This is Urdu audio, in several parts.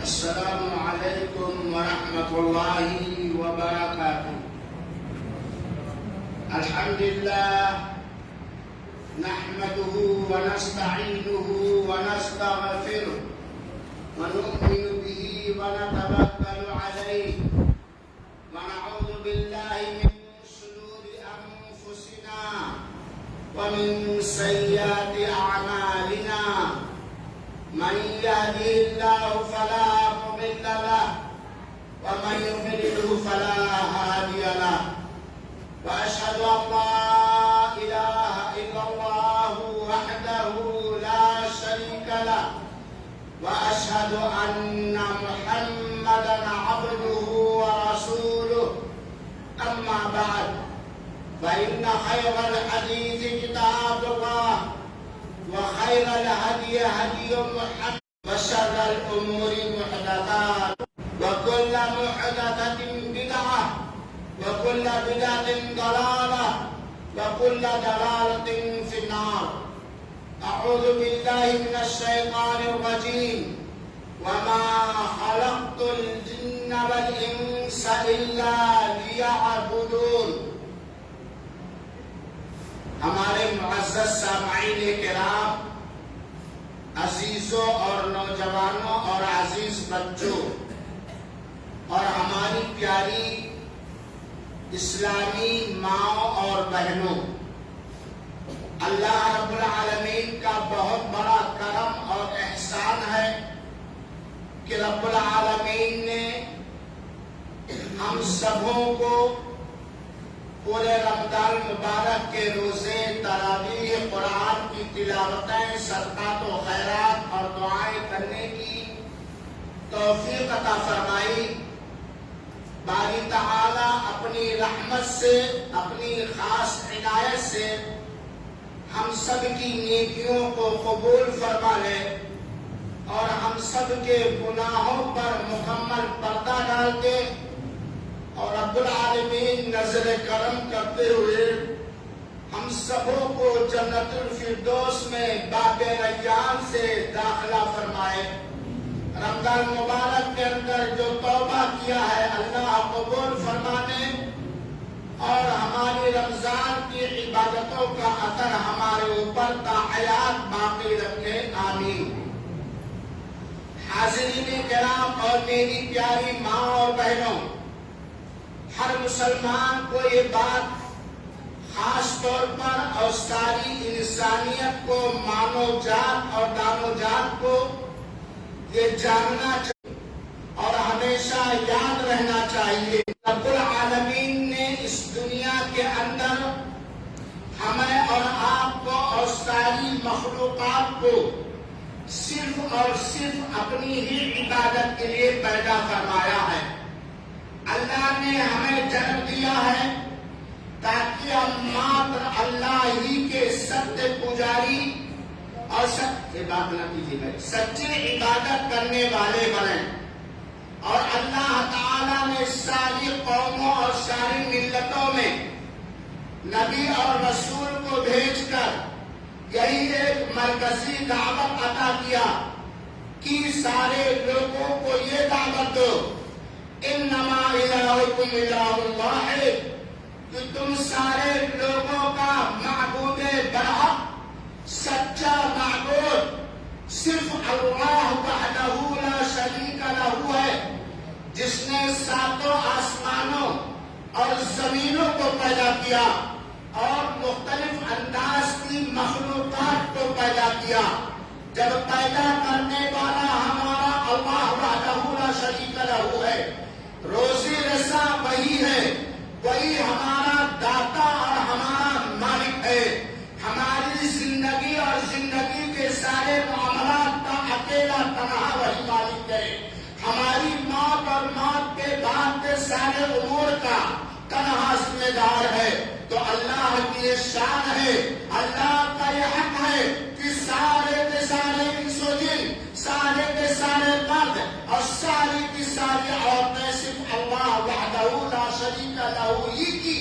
السلام علیکم ورحمۃ اللہ وبرکاتہ۔ الحمدللہ نحمده ونستعینه ونستغفره ونؤمن به ونتوکل علیہ ونعوذ باللہ من شرور انفسنا ومن سیئات اعمالنا، من يهده الله فلا مضل له ومن يضلل فلا هادي له، واشهد ان لا اله الا الله وحده لا شريك له، واشهد ان محمدا عبده ورسوله، اما بعد فان خير الحديث كتاب الله وخير الهدي هدي محمد وشر الأمور محدثات وكل محدثة بدعة وكل بدعة ضلالة وكل ضلالة في النار۔ أعوذ بالله من الشيطان الرجيم، وما خلقت الجن والإنس إلا ليعبدون۔ ہمارے معزز سامعین کرام، عزیزوں اور نوجوانوں اور عزیز بچوں اور ہماری پیاری اسلامی ماں اور بہنوں، اللہ رب العالمین کا بہت بڑا کرم اور احسان ہے کہ رب العالمین نے ہم سبوں کو پورے رمضان مبارک کے روزے، تراویح، قرآن کی تلاوتیں، صدقات و خیرات اور دعائیں کرنے کی توفیق عطا فرمائی۔ باری تعالیٰ اپنی رحمت سے، اپنی خاص عنایت سے ہم سب کی نیکیوں کو قبول فرما لے اور ہم سب کے گناہوں پر مکمل پردہ ڈال دے، اور رب العالمین نظر کرم کرتے ہوئے ہم سبوں کو جنت الفردوس میں باب ریان سے داخلہ فرمائے۔ رمضان مبارک کے اندر جو توبہ کیا ہے اللہ قبول فرمانے اور ہماری رمضان کی عبادتوں کا اثر ہمارے اوپر تا حیات باقی رکھے، آمین۔ حاضرین کرام اور میری پیاری ماں اور بہنوں، ہر مسلمان کو یہ بات خاص طور پر اور ساری انسانیت کو، مانو جات اور دانو جات کو یہ جاننا چاہیے اور ہمیشہ یاد رہنا چاہیے۔ رب العالمین نے اس دنیا کے اندر ہمیں اور آپ کو اور ساری مخلوقات کو صرف اور صرف اپنی ہی عبادت کے لیے پیدا فرمایا ہے۔ اللہ نے ہمیں جنم دیا ہے تاکہ ہم ماتر اللہ ہی کے سچے پجاری اور سچی عبادت کرنے والے بنیں، اور اللہ تعالیٰ نے ساری قوموں اور ساری ملتوں میں نبی اور رسول کو بھیج کر یہی ایک مرکزی دعوت عطا کیا کہ سارے لوگوں کو یہ دعوت دو، انما الہکم الہ واحد، کہ تم سارے لوگوں کا معبود برحق، سچا معبود صرف اللہ وحدہ لا شریک لہ ہے، جس نے ساتوں آسمانوں اور زمینوں کو پیدا کیا اور مختلف انداز کی مخلوقات کو پیدا کیا۔ جب پیدا کرنے والا ہمارا اللہ وحدہ لا شریک لہ ہے، روزی رسا وہی ہے، وہی ہمارا داتا اور ہمارا مالک ہے، ہماری زندگی اور زندگی کے سارے معاملات کا اکیلا تنہا وہی مالک ہے، ہماری موت اور موت کے بعد کے سارے امور کا تنہا ذمہ دار ہے۔ تو اللہ کی یہ شان ہے، اللہ کا یہ حق ہے کہ سارے کے سارے انس و جن، سارے کے سارے مرد اور ساری کی ساری عورتیں صرف اللہ وحدہ لا شریک لہ ہی کی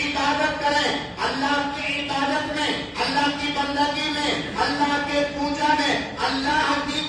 عبادت کریں۔ اللہ کی عبادت میں، اللہ کی بندگی میں، اللہ کے پوجا میں، اللہ کی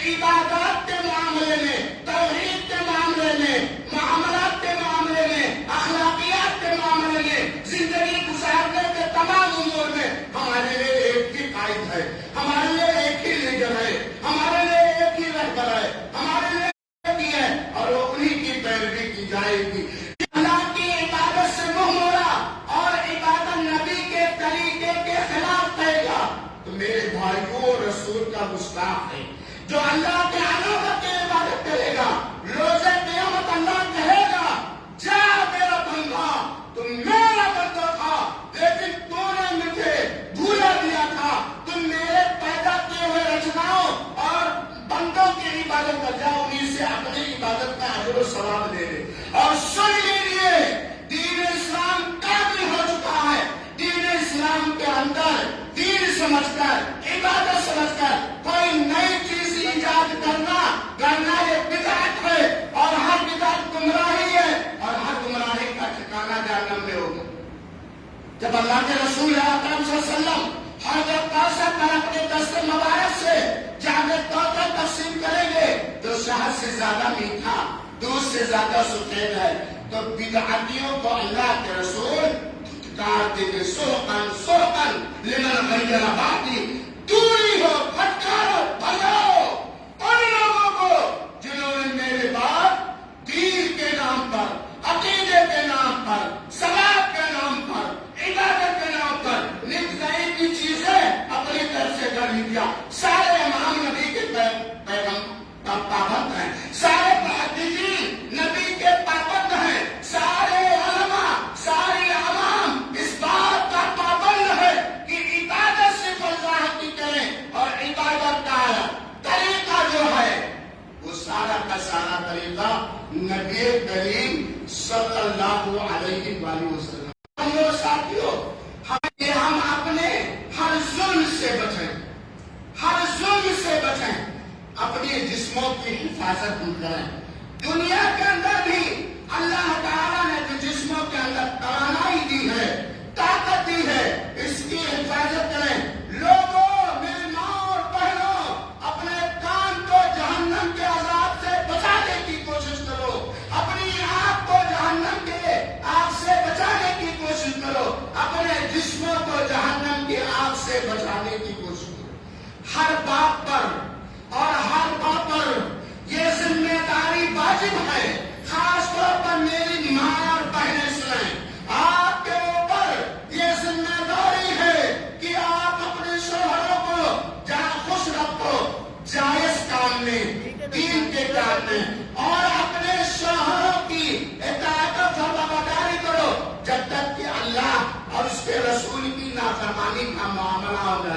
عبادات کے معاملے میں، توحید کے معاملے میں، معاملات کے معاملے میں، اخلاقیات کے معاملے میں، زندگی گزارنے کے تمام امور میں ہمارے لیے ایک ہی قائد ہے، ہمارے لیے ایک ہی لیڈر ہے، ہمارے لیے ایک ہی رہبر ہے، ہمارے لیے ایک ہی ہے، اور وہ انہی کی پیروی کی جائے گی۔ اللہ کی عبادت سے منہ موڑا اور عبادت نبی کے طریقے کے خلاف کرے گا تو میرے بھائیوں رسول کا گستاخ ہے۔ جو اللہ کے علاوہ کی عبادت کرے گا، روزے قیامت اللہ کہے گا جا میرا بندہ، تم میرا بندہ تھا لیکن تو نے مجھے بھولا دیا تھا، تم میرے پیدا کیے ہوئے رچناؤں اور بندوں کی عبادت کر جاؤ، انہیں سے اپنی عبادت کا اجر و ثواب لے لے۔ اور سن لیجیے دین اسلام کامل ہو چکا ہے۔ دین اسلام کے اندر دین سمجھ کر، عبادت سمجھ کر کوئی نئی چیز ایجاد کرنا یہ بدعت ہے، اور ہر بدعت گمراہی ہے، اور ہر گمراہی کا ٹھکانہ جہنم میں ہوگا۔ جب اللہ کے رسول اکرم صلی اللہ علیہ وسلم حضرت قاسم پر اپنے دست مبارک سے جامع طور پر تقسیم کریں گے جو شہد سے زیادہ میٹھا، دودھ سے زیادہ سفید ہے، تو بدعتیوں کو اللہ کے رسول دھتکار دیں گے، سوقن سوقن لمن غیر بادی، دوری ہو، پھٹکارو، بھگاؤ ان لوگوں کو جنہوں نے میرے بعد دین کے نام پر، عقیدے کے نام پر، ثواب کے نام پر، عبادت کے نام پر نت نئی کی چیزیں اپنی طرف سے کر لیا۔ سارے امام نبی کے پیغام کا پابند ہیں، سارے محدثین نبی کے پابند ہیں، سارے علماء، سارے عوام اس بات کا پابند ہے کہ عبادت صرف اللہ کی کریں، اور عبادت کا طریقہ جو ہے وہ سارا کا سارا طریقہ نبی کریم صلی اللہ علیہ وآلہ وسلم۔ ساتھیوں، ہم اپنے ہر ظلم سے بچیں، ہر ظلم سے بچیں، اپنے جسموں کی حفاظت کریں۔ دنیا کے اندر بھی اللہ تعالیٰ نے جو جسموں کے اندر توانائی دی ہے، طاقت دی ہے، اس کی حفاظت کریں۔ لوگوں، میری ماں اور بہنوں، اپنے کان کو جہنم کے عذاب سے بچانے کی کوشش کرو، اپنی آنکھ کو جہنم کے آگ سے بچانے کی کوشش کرو، اپنے جسموں کو جہنم کی آگ سے بچانے کی کوشش کرو۔ ہر باپ پر اور ہر ماں پر یہ ذمہ داری واجب ہے، خاص طور پر میری ماں اور بہنیں سنیں، آپ کے اوپر یہ ذمہ داری ہے کہ آپ اپنے شوہروں کو خوش رکھو، جائز کام میں، دین کے کام میں، اور اپنے شوہروں کی اطاعت و فرمانبرداری کرو جب تک کہ اللہ اور اس کے رسول کی نافرمانی کا معاملہ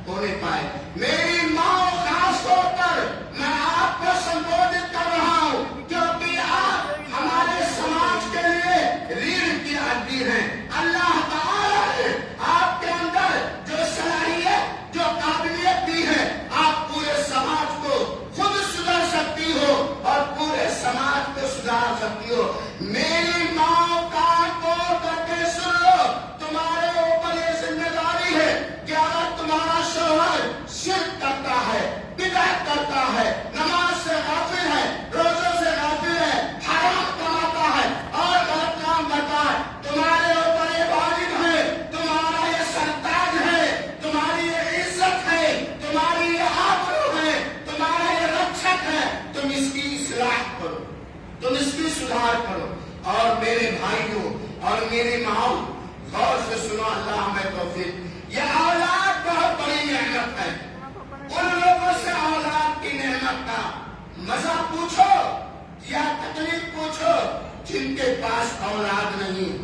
ہونے پائے۔ میری ماں خاص طور پر میں آپ کو سمبودھت کر رہا ہوں کیونکہ آپ ہمارے سماج کے لیے ریڑھ کی ہڈی ہیں۔ اللہ تعالیٰ نے آپ کے اندر جو صلاحیت، جو قابلیت دی ہے، آپ پورے سماج کو خود سدھار سکتی ہو اور پورے سماج کو سدھار سکتی ہو۔ میری ماں کان کھول کر کے سن لو، تمہارے اوپر یہ ذمہ داری ہے کہ اگر تمہارا شوہر شرک کرتا ہے، بدعت کرتا ہے، نماز سے غافل ہے، روزوں سے غافل ہے، حرام کماتا ہے اور غلط کام کرتا ہے، تمہارے اوپر یہ واجب ہے، تمہارا یہ سرتاج ہے، تمہاری یہ عزت ہے، تمہاری یہ آبرو ہے، تمہارا یہ رکشک ہے، تم اس کی اصلاح کرو، تم اس کی سدھار کرو۔ اور میرے بھائیوں اور میری ماں، غور سے سنو، اللہ ہمیں توفیق۔ یہ اولاد بہت بڑی نعمت ہے، ان لوگوں سے اولاد کی نعمت کا مزہ پوچھو یا تکلیف پوچھو جن کے پاس اولاد نہیں۔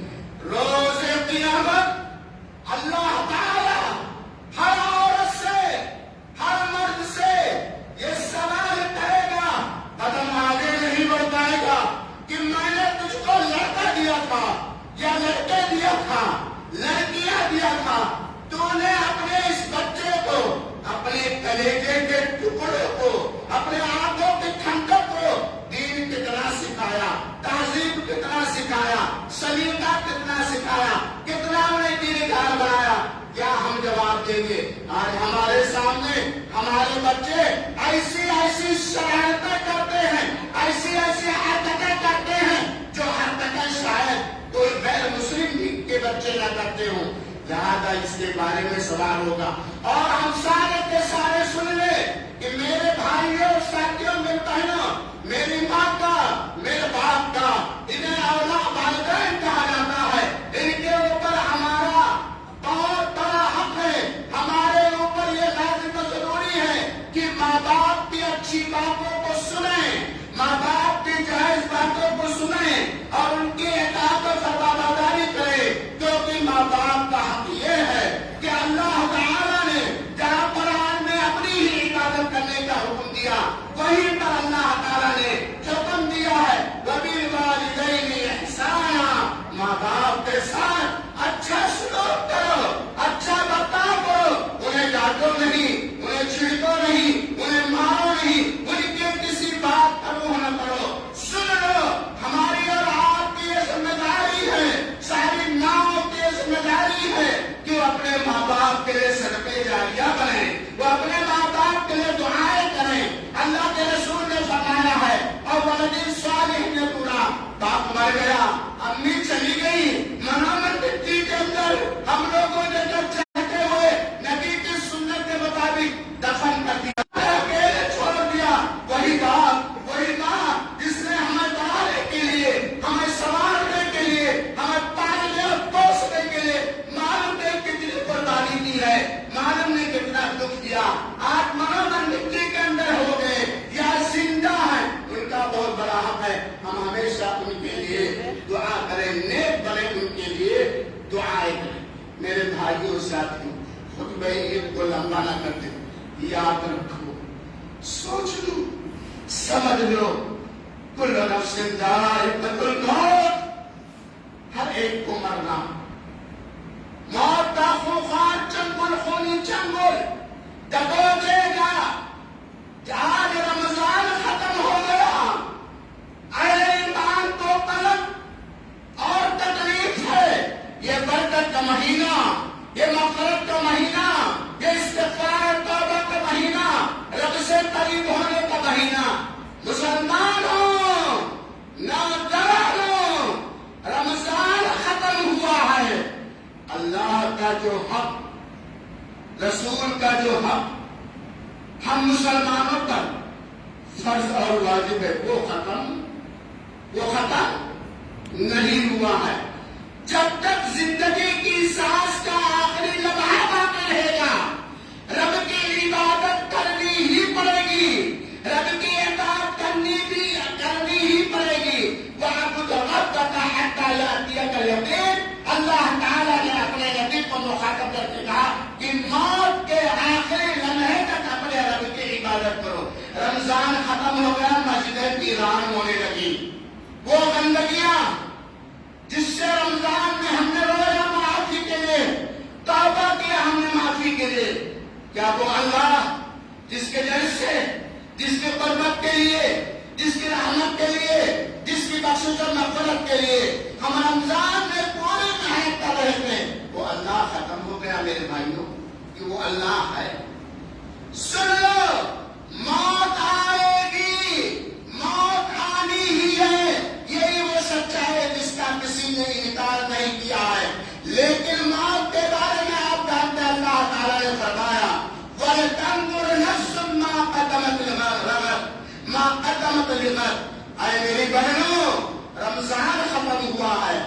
روز قیامت اللہ تعالی ہر عورت سے، ہر مرد سے یہ سوال کرے گا، قدم آگے نہیں بڑھ پائے گا کہ میں نے تجھ کو لڑکا دیا تھا یا لڑکے دیا تھا، لڑکیاں دیا تھا، تو نے اپنے اس بچے کو، اپنے کلیجے کے ٹکڑے کو، اپنے آنکھوں کی ٹھنڈک کو دین کتنا سکھایا، تہذیب کتنا سکھایا، سلیقہ کتنا سکھایا، کتنا انہیں دین دار بنایا۔ بیان ہوگا، اور ہم سارے کے سارے سن لیں کہ میرے بھائیوں، ساتھیوں، میرے بہنوں، میری ماں کا، میرے باپ کا، انہیں اولاد والدین کہا جاتا ہے، ان کے اوپر ہمارا بہت بڑا حق ہے، ہمارے اوپر یہ لازم و ضروری ہے کہ ماں باپ کی اچھی باتوں کو سنیں، ماں باپ کی جائز باتوں کو سنیں اور ان کی اطاعت و فرمانبرداری کریں، کیونکہ ماں باپ کا حق یہ ہے کہ اللہ تعالیٰ نے جہاں قرآن میں اپنی ہی عبادت کرنے کا حکم دیا، وہیں پر اللہ تعالیٰ نے حکم دیا ہے وَبِالْوَالِدَيْنِ إِحْسَانًا، ماں باپ کے ساتھ اچھا سلوک کرو، اچھا برتاؤ کرو، انہیں ڈانٹو نہیں، انہیں چھڑکو نہیں، انہیں مارو نہیں، ان کے کسی بات پر روح نہ کرو۔ سن لو، ہماری اور آپ کی یہ ذمہ داری ہے، ساری ماؤں کی یہ ذمہ داری ہے کہ وہ اپنے ماں باپ کے لیے صدقے جاریہ بنیں، وہ اپنے ماں باپ کے لیے دعائیں کریں۔ اللہ کے رسول نے فرمایا ہے اور ولد صالح نے پورا، باپ مر گیا، امی چلی گئی، منامن مٹی کے اندر ہم لوگوں نے جو چاہتے ہوئے نبی کی سنت کے مطابق دفن کر دیا، اکیلے چھوڑ دیا، وہی باپ، وہی ماں جس نے ہمیں بڑھانے کے لیے، ہمیں سنوارنے کے لیے، ہمیں پالنے اور پوسنے کے لیے معلوم نے کتنی قربانی دی ہے، معلوم نے کتنا دکھ دیا، آج منامن مٹی کے اندر ہو گئے یا زندہ ہیں، ان کا بہت بڑا حق ہے، ہم ہمیشہ ان کے لیے دعا کریں، نیک بنے، ان کے لیے دعائیں کریں۔ میرے بھائیوں ساتھیوں، خطبہ عید کو لمبا نہ کرتے، یاد رکھو، سوچ لو، سمجھ لو، کل نفس ذائقۃ الموت، ہر ایک کو مرنا، موت کا خوفان چنگل خونی چنگل دبوچے گا، آج رمضان ختم ہو گیا، اے ایمان کو قلق اور تکلیف ہے، یہ برکت کا مہینہ، یہ مغفرت کا مہینہ، یہ استغفار توبہ کا مہینہ، رب سے قریب ہونے کا مہینہ، مسلمانوں، نوجوانوں، رمضان ختم ہوا ہے، اللہ کا جو حق، رسول کا جو حق ہم مسلمانوں پر فرض اور واجب ہے، وہ ختم نہیں ہوا ہے۔ جب تک زندگی کی سانس کا آخری لمحہ باقی رہے گا، رب کی عبادت کرنی ہی پڑے گی، رب کی اطاعت کرنی ہی پڑے گی۔ وَاعْبُدْ رَبَّكَ حَتَّىٰ يَأْتِيَكَ الْيَقِينُ، اللہ تعالیٰ نے اپنے نبی کو مخاطب کر کے کہا کہ موت کے آخری لمحے تک اپنے رب کی عبادت کرو۔ رمضان ختم ہو گیا، مسجدیں ویران ہونے لگی، وہ گندگیاں جس سے رمضان میں ہم نے رویا معافی کے لیے، توبہ کیا ہم نے معافی کے لیے، کیا وہ اللہ جس کے جل سے، جس کی قربت کے لیے، جس کی رحمت کے لیے، جس کی بخشش اور مغفرت کے لیے ہم رمضان میں پوری محنت کر رہے تھے، وہ اللہ ختم ہو گیا میرے بھائیوں، کہ وہ اللہ ہے۔ سن لو، موت آئے گی، موت آنی ہی ہے، یہی وہ سچائی ہے جس کا کسی نے انکار نہیں کیا ہے، لیکن موت کے بارے میں آپ جانتے ہیں اللہ تعالیٰ نے فرمایا وَلْتَنْظُرْ نَفْسٌ مَا قَدَّمَتْ لِغَدٍ۔ اے میری بہنوں، رمضان ختم ہوا ہے،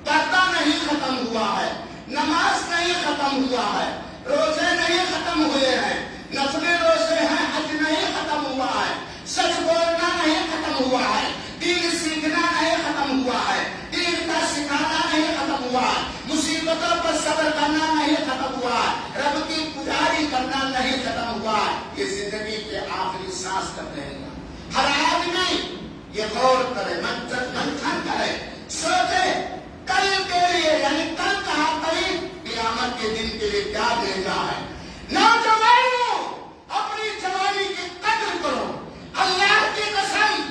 پردہ نہیں ختم ہوا ہے، نماز نہیں ختم ہوا ہے، روزے نہیں ختم ہوئے ہیں، نفلی روزے ہیں، حج نہیں ختم ہوا ہے، سچ بولنا نہیں ختم ہوا ہے، دین سیکھنا نہیں ختم ہوا ہے، دین کا سکھانا نہیں ختم ہوا ہے، مصیبتوں پر صبر کرنا نہیں ختم ہوا ہے، رب کی پجاری کرنا نہیں ختم ہوا ہے، یہ زندگی کے آخری سانس تک رہے گا۔ ہر آدمی یہ غور کرے، منتھن کرے، سوچے کل کے لیے، یعنی کل کہاں قریب، قیامت کے دن کے لیے کیا بھیجا ہے۔ نوجوانوں، اپنی جوانی کی قدر کرو، اللہ کی قسم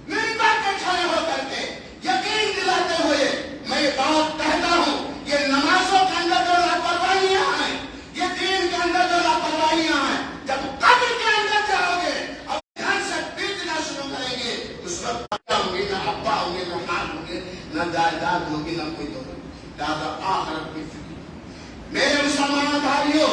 منبر پہ کھڑے ہو کر کے یقین دلاتے ہوئے میں یہ بات کہتا ہوں، یہ نمازوں کے اندر جو لاپرواہیاں ہیں، یہ دین کے اندر جو لاپرواہیاں ہیں، جب قبر کے اندر جاؤ گے اب گھر سے بیچنا شروع کریں گے، اس وقت ہوں گے، نہ ابا ہوں گے، نہ ماں ہوں گے، نہ جائیداد ہوگی، نہ کوئی دولت، لہٰذا آخرت کی فکر۔ میرے مسلمان بھائیوں،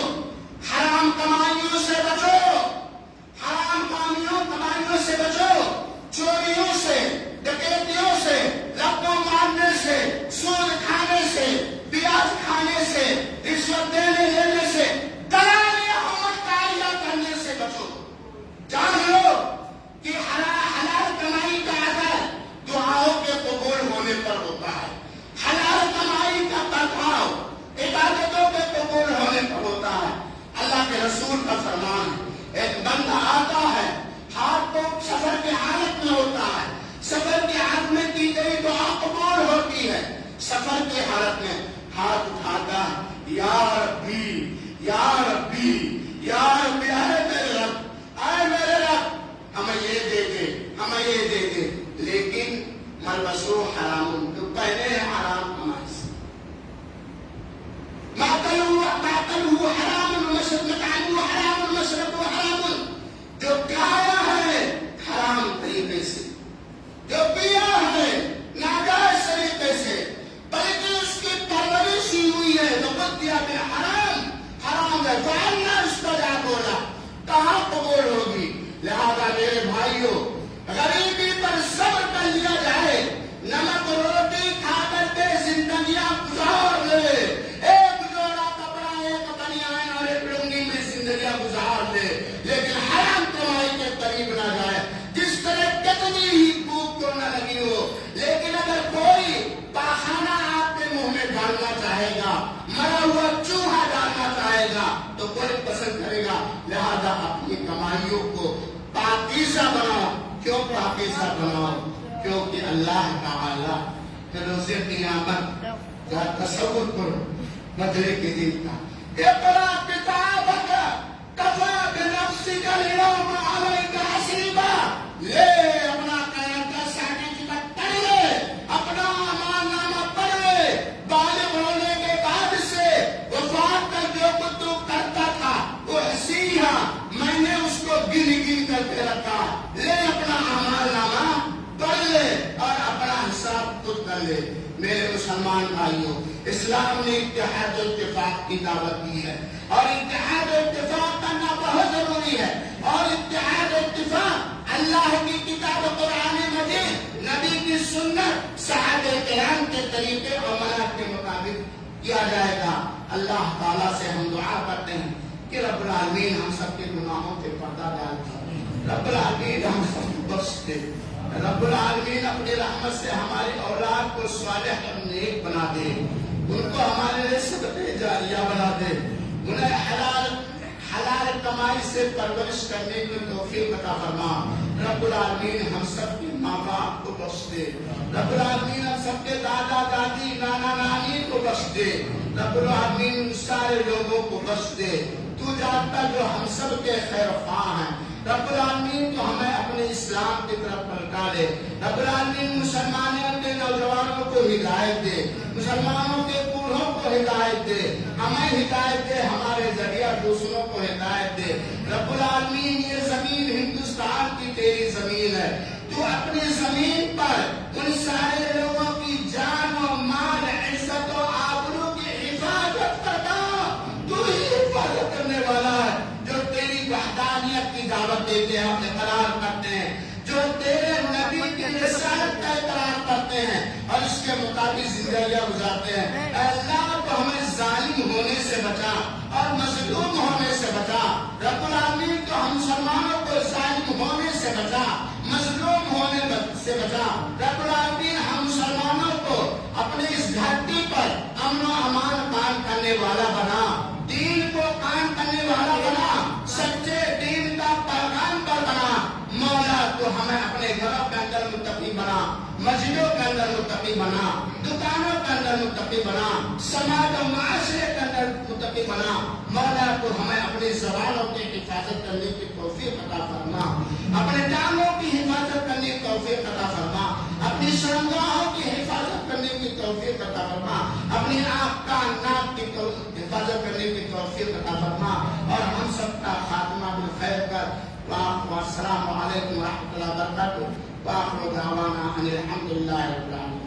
ملبسو حرام، جو پہنے ہیں حرام کمائی سے، ماکلو حرام، مطعمو حرام، مشربو حرام، جو کھایا ہے حرام طریقے سے، جو پیا ہے ناجائز طریقے سے، بلکہ اس کی پرورش ہی ہوئی ہے نبتیا میں حرام ہے، فعلنا اس کا جا بولا کہاں قبول ہوگی؟ لہذا میرے بھائیوں، غریبی پر صبر کر لیا جائے، نمک روٹی کھا کر کے زندگیاں گزار لے، ایک جوڑا کپڑا، ایک بنیان اور ایک لنگی میں زندگیاں گزار لے، لیکن حرام کمائی کے قریب نہ جائے، جس طرح کتنی ہی بھوک کو نہ لگی ہو، لیکن اگر کوئی پاخانہ آپ کے منہ میں ڈالنا چاہے گا، مرا ہوا چوہا ڈالنا چاہے گا تو کوئی پسند کرے گا۔ لہذا اپنی کمائیوں کو پاکیزہ بناؤ۔ کیوں پاکیزہ بناؤ؟ کیونکہ اللہ تعالیٰ کہ روز قیامت کا تصور کرو، بدلے کے دن کا، اقرا کتابک کفا بنفسک الیوم علیک حسیبا، لے اپنا قیام کا سرٹیفکیٹ پڑھ لے، اپنا امان نامہ پڑھ لے، بالغ ہونے کے بعد سے وفات تک جو کچھ تو کرتا تھا وہ حسیہ میں نے اس کو گن گن کر کے رکھا، لے اپنا امان نامہ پڑھ لے اور اپنا حساب خود کر لے۔ میرے مسلمان بھائیوں، اسلام نے اتحاد و اتفاق کی دعوت دی ہے، اور اتحاد و اتفاق کرنا بہت ضروری ہے، اور اتحاد و اتفاق اللہ کی کتاب قرآن مجید، نبی کی سنت، صحابہ کرام کے طریقے اور منہج کے مطابق کیا جائے گا۔ اللہ تعالیٰ سے ہم دعا کرتے ہیں کہ رب العالمین ہم سب کے گناہوں کے پردہ ڈال دے، رب العالمین ہم سب کو بخش دے، رب العالمین اپنی رحمت سے ہماری اولاد کو صالح اور نیک بنا دے، ان کو ہمارے لیے صدقہ جاریہ بنا دے، انہیں حلال کمائی سے پرورش کرنے کی توفیق عطا فرما۔ رب العالمین ہم سب کے ماں باپ کو بخش دے، رب العالمین ہم سب کے دادا دادی نانا نانی کو بخش دے، رب العالمین سارے لوگوں کو بخش دے۔ تو جانتا جو ہم سب کے خیر خواہ ہیں، رب العالمین تو ہمیں اپنے اسلام کی طرف پلٹا لے، رب العالمین مسلمانوں کے نوجوانوں کو ہدایت دے، مسلمانوں کے بوڑھوں کو ہدایت دے، ہمیں ہدایت دے، ہمارے ذریعہ دوسروں کو ہدایت دے۔ رب العالمین یہ زمین ہندوستان کی تیری زمین ہے، تو اپنی زمین پر ان سارے لوگوں کی جان و مال، عزت و آبرو کی حفاظت کرتا، تو ہی حفاظت کرنے والا ہے، جو تیری وحدانیت کی دعوت دیتے ہیں، اقرار کرتے ہیں، جو تیرے نبی کی رسالت کا اقرار کرتے ہیں اور اس کے مطابق زندگیاں گزارتے ہیں۔ اے اللہ تو ہمیں ظالم ہونے سے بچا اور مظلوم ہونے سے بچا، رب العالمین تو ہم مسلمانوں کو ظالم ہونے سے بچا، مظلوم ہونے سے بچا، رب العالمین ہم مسلمانوں کو اپنے اس دھرتی پر امن و امان قائم کرنے والا بنا، دین کو قائم کرنے والا بنا، سچے دین کا پیغام پر بنا۔ مولا تو ہمیں اپنے گھروں کے اندر متقی بنا، مسجدوں کے اندر متقی بنا، دکانوں کے اندر متقی بنا، سماج و معاشرے کے اندر متقی بنا۔ مولا تو ہمیں اپنی زبانوں کی حفاظت کرنے کی توفیق عطا فرما، اپنے ٹانگوں کی حفاظت کرنے کی توفیق عطا فرما، اپنی شرمگاہوں کی حفاظت کرنے کی توفیق عطا فرما، اپنی آنکھ کان ناک کی حفاظت کرنے کی توفیق عطا فرما، اور ہم سب کا خاتمہ بالخیر کر۔ السلام علیکم ورحمۃ اللہ وبرکاتہ، وآخر دعوانا ان الحمد للہ رب العالمین۔